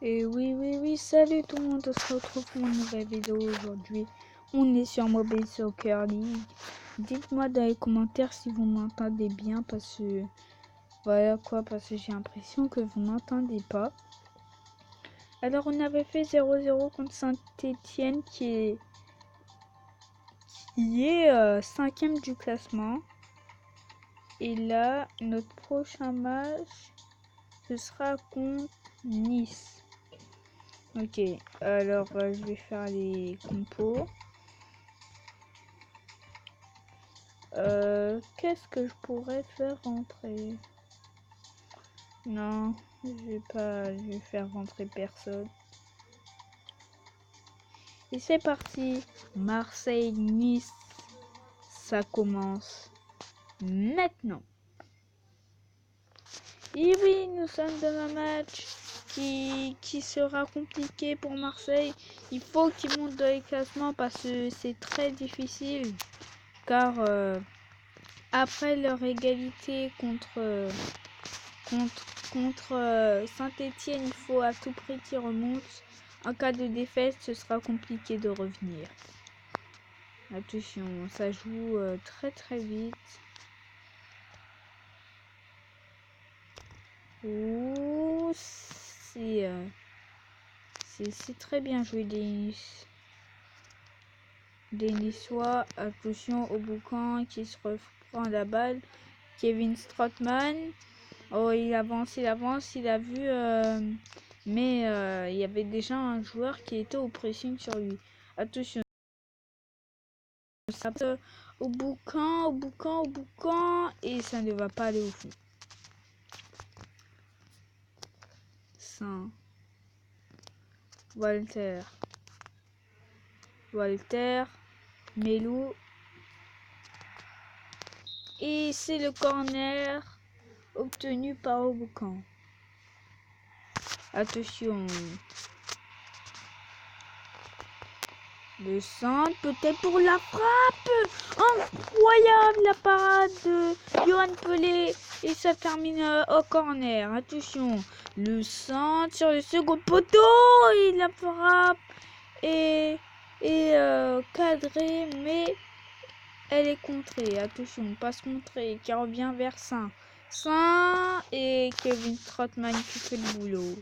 Et oui, salut tout le monde, on se retrouve pour une nouvelle vidéo aujourd'hui. On est sur Mobile Soccer League. Dites-moi dans les commentaires si vous m'entendez bien parce que parce que j'ai l'impression que vous m'entendez pas. Alors on avait fait 0-0 contre Saint-Étienne qui est 5e du classement. Et là, notre prochain match, ce sera contre Nice. Ok, alors je vais faire les compos. Qu'est-ce que je pourrais faire rentrer? Non, je vais faire rentrer personne. Et c'est parti. Marseille-Nice, ça commence maintenant. Et oui, nous sommes dans un match qui sera compliqué pour Marseille. Il faut qu'ils montent dans les classements parce que c'est très difficile. Car après leur égalité contre Saint-Étienne, il faut à tout prix qu'ils remontent. En cas de défaite, ce sera compliqué de revenir. Attention, ça joue très vite. Ouh, c'est très bien joué des Niçois. Attention au boucan qui se reprend la balle. Kevin Strootman. Oh, il avance, il a vu, mais il y avait déjà un joueur qui était au pressing sur lui. Attention, ça passe au boucan, et ça ne va pas aller au fond. Saint Walter, Melou, et c'est le corner obtenu par Oboucan. Attention. Le centre, peut-être pour la frappe. Incroyable la parade de Yohan Pelé. Et ça termine au corner. Attention. Le centre sur le second poteau. Et la frappe est cadrée, mais elle est contrée. Attention, passe contrée qui revient vers Saint. Et Kevin Strootman qui fait le boulot.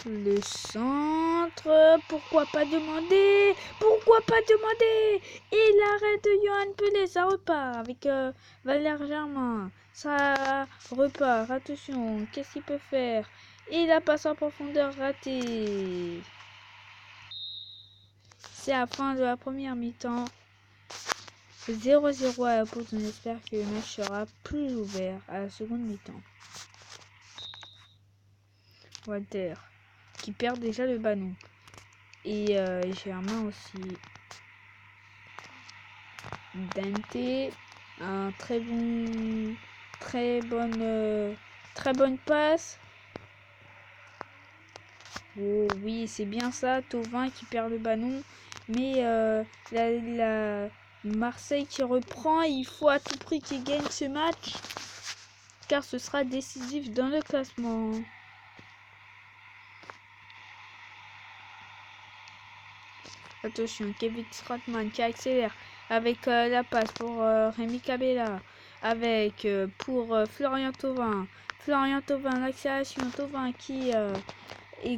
Le centre, pourquoi pas demander et l'arrêt de Yohan Pelé, ça repart avec Valère Germain, ça repart, attention, qu'est-ce qu'il peut faire? Et la passe en profondeur ratée. C'est la fin de la première mi-temps, 0-0 à la pause. On espère que le match sera plus ouvert à la seconde mi-temps. Walter qui perd déjà le ballon. Et Germain aussi. Dante, un très bonne passe. Oh oui, c'est bien ça. Thauvin qui perd le ballon. Mais la Marseille qui reprend. Il faut à tout prix qu'il gagne ce match. Car ce sera décisif dans le classement. Attention, Kevin Strootman qui accélère avec la passe pour Rémi Cabella, avec pour Florian Thauvin. L'accélération, Thauvin qui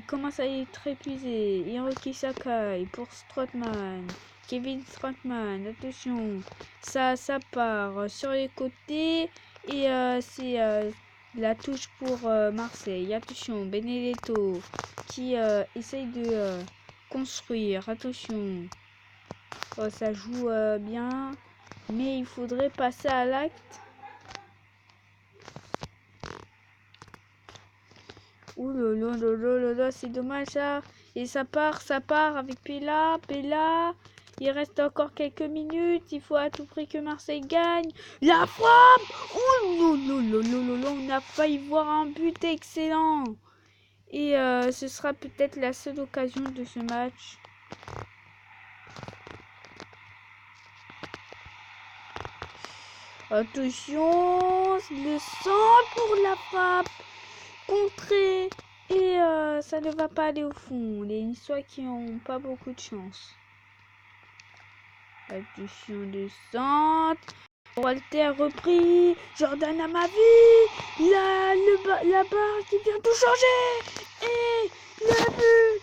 commence à être épuisé. Hiroki Sakai pour Strootman. Kevin Strootman, attention, ça part sur les côtés et c'est la touche pour Marseille. Attention, Benedetto qui essaye de construire. Attention, oh, ça joue bien, mais il faudrait passer à l'acte. Ouh là, c'est dommage ça. Et ça part avec Pella. Il reste encore quelques minutes. Il faut à tout prix que Marseille gagne. La frappe. Oh là, on a failli voir un but excellent. Et ce sera peut-être la seule occasion de ce match. Attention, le centre pour la frappe. contré et ça ne va pas aller au fond. Les Niçois qui n'ont pas beaucoup de chance. Attention de centre. Walter repris. Jordan à ma vie. La barre qui vient tout changer. Et le but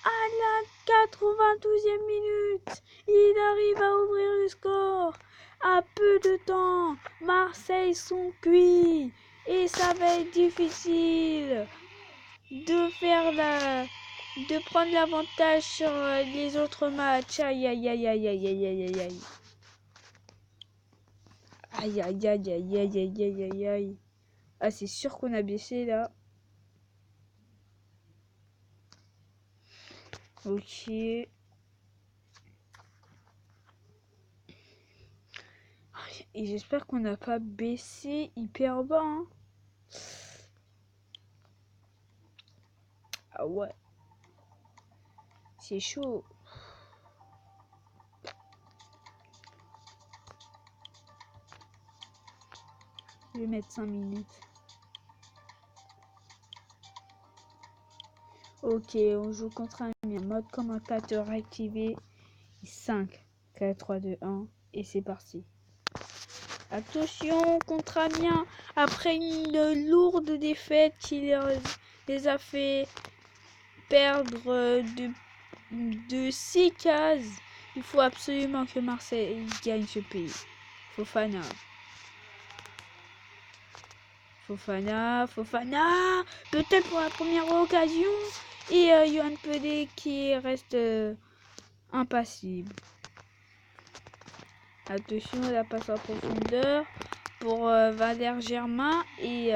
à la 92e minute. Il arrive à ouvrir le score. À peu de temps, Marseille sont cuits. Et ça va être difficile de prendre l'avantage sur les autres matchs. Aïe aïe aïe aïe aïe aïe aïe aïe aïe. Aïe aïe aïe aïe aïe aïe aïe aïe aïe. Ah, c'est sûr qu'on a baissé là. Ok. Et j'espère qu'on n'a pas baissé hyper bas. Hein. Ah ouais. C'est chaud. Je vais mettre 5 minutes. Ok, on joue contre un mode commentateur activé. 5, 4, 3, 2, 1. Et c'est parti. Attention contre Amiens. Après une lourde défaite qui les a fait perdre de 6 cases. Il faut absolument que Marseille gagne ce pays. Fofana. Peut-être pour la première occasion. Et Yohan Pedé qui reste impassible. Attention, la passe en profondeur pour Valère Germain. Et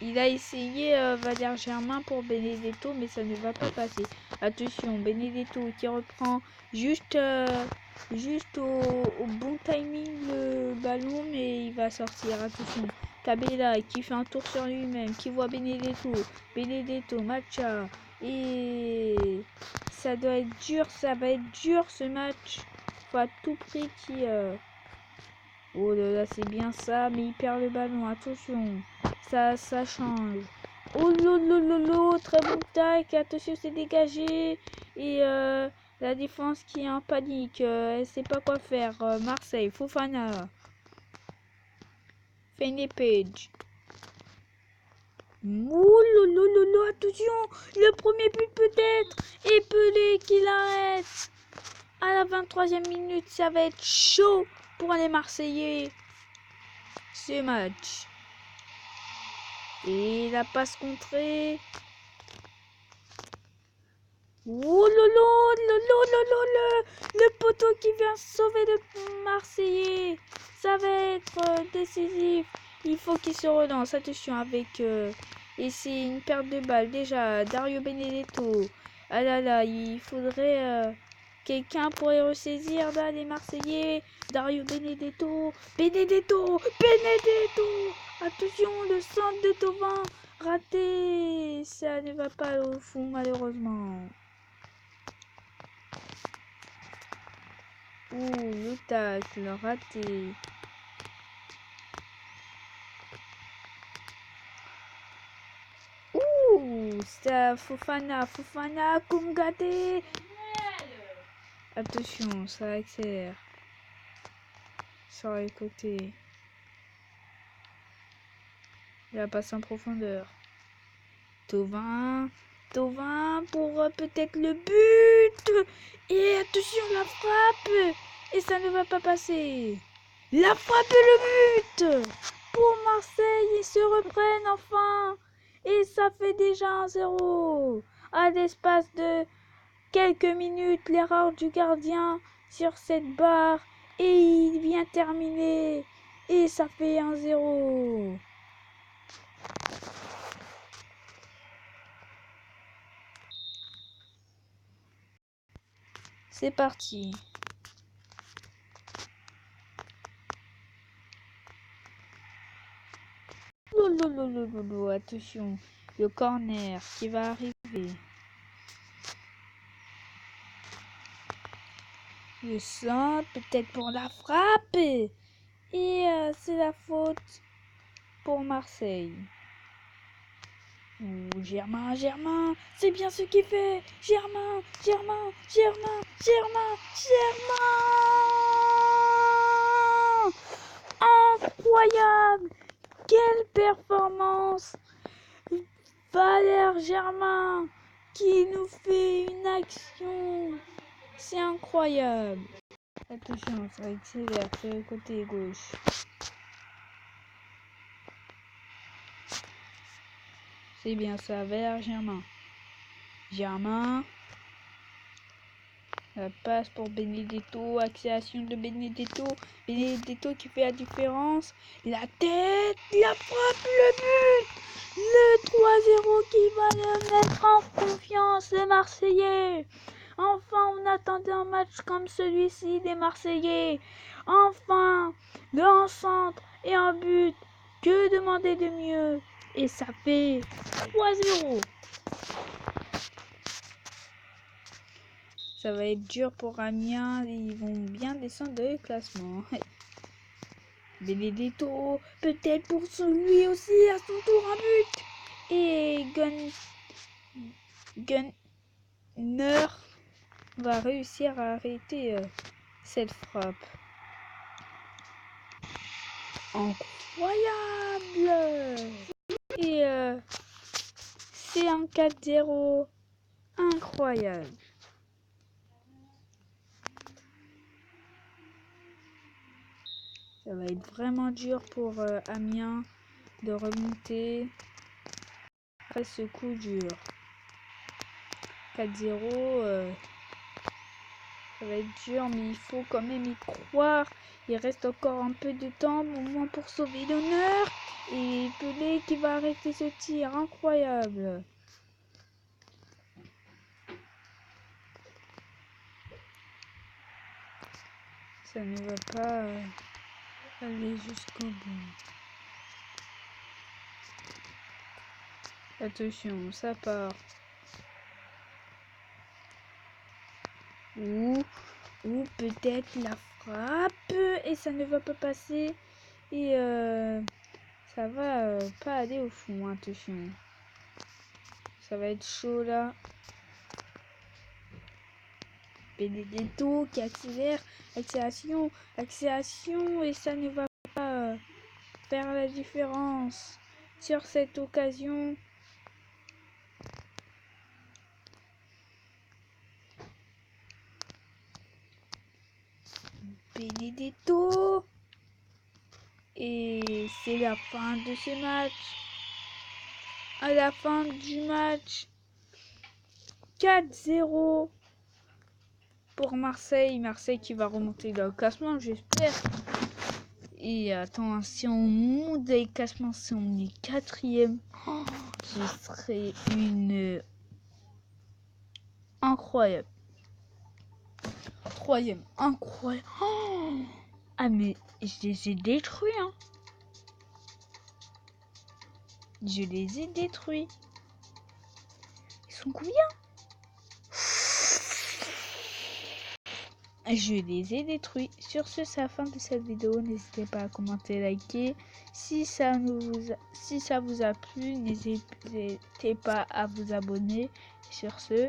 il a essayé Valère Germain pour Benedetto, mais ça ne va pas passer. Attention, Benedetto qui reprend juste au bon timing le ballon, mais il va sortir. Attention, Cabella qui fait un tour sur lui-même, qui voit Benedetto, Matcha. Et ça doit être dur, ça va être dur ce match. Faut à tout prix qui... Oh là là, c'est bien ça, mais il perd le ballon. Attention, ça change. Oh lolo, très bon tac. Attention, c'est dégagé. Et la défense qui est en panique. Elle sait pas quoi faire. Marseille, Fofana. Page. Oh lolo, attention. Le premier but peut-être. Et Pelé qui l'arrête. À la 23e minute, ça va être chaud pour les Marseillais. Ce match. Et la passe contrée. Oh le poteau qui vient sauver le Marseillais. Ça va être décisif. Il faut qu'il se relance. Attention avec... et c'est une perte de balle. Déjà, Dario Benedetto. Ah là là, il faudrait... quelqu'un pourrait ressaisir là, les Marseillais. Dario Benedetto. Benedetto. Attention, le centre de Thauvin. Raté. Ça ne va pas au fond, malheureusement. Ouh, le tacle, raté. Ouh, ça, Fofana, Koungate. Attention, ça accélère. Sur les côtés. Il va passer en profondeur. Thauvin pour peut-être le but. Et attention, la frappe. Et ça ne va pas passer. La frappe et le but. Pour Marseille, ils se reprennent enfin. Et ça fait déjà 1-0. À l'espace de quelques minutes, l'erreur du gardien sur cette barre. Et il vient terminer. Et ça fait 1-0. C'est parti. Attention, le corner qui va arriver. Le centre, peut-être pour la frappe. Et c'est la faute pour Marseille. Germain, c'est bien ce qu'il fait. Germain. Incroyable. Quelle performance. Valère Germain qui nous fait une action. C'est incroyable. Attention, ça accélère sur le côté gauche. C'est bien ça, vers Germain. La passe pour Benedetto, accélération de Benedetto. Benedetto qui fait la différence. La tête, la frappe, le but. Le 3-0 qui va le mettre en confiance, les Marseillais. Enfin, on attendait un match comme celui-ci des Marseillais. Enfin, un centre et un but. Que demander de mieux? Et ça fait 3-0. Ça va être dur pour Amiens. Ils vont bien descendre le classement. Benedetto, peut-être pour lui aussi à son tour un but. Et Gunner va réussir à arrêter cette frappe. Incroyable. Et c'est un 4-0. Incroyable. Ça va être vraiment dur pour Amiens de remonter après ce coup dur. 4-0, ça va être dur, mais il faut quand même y croire. Il reste encore un peu de temps, au moins pour sauver l'honneur. Et Pelé qui va arrêter ce tir, incroyable. Ça ne va pas aller jusqu'au bout. Attention, ça part. Ou peut-être la frappe et ça ne va pas passer. Et ça va pas aller au fond, attention. Ça va être chaud là. Benedetto qui accélère, accélération, et ça ne va pas faire la différence sur cette occasion. Benedetto. Et c'est la fin de ce match. À la fin du match, 4-0 pour Marseille. Marseille qui va remonter dans le classement, j'espère. Et attention, on monte dans le classement, si on est 4e, ce serait une incroyable. 3e, incroyable. Ah mais je les ai détruits, hein. Je les ai détruits. Ils sont combien? Je les ai détruits. Sur ce, c'est la fin de cette vidéo. N'hésitez pas à commenter, liker. Si ça vous a plu, n'hésitez pas à vous abonner. Sur ce,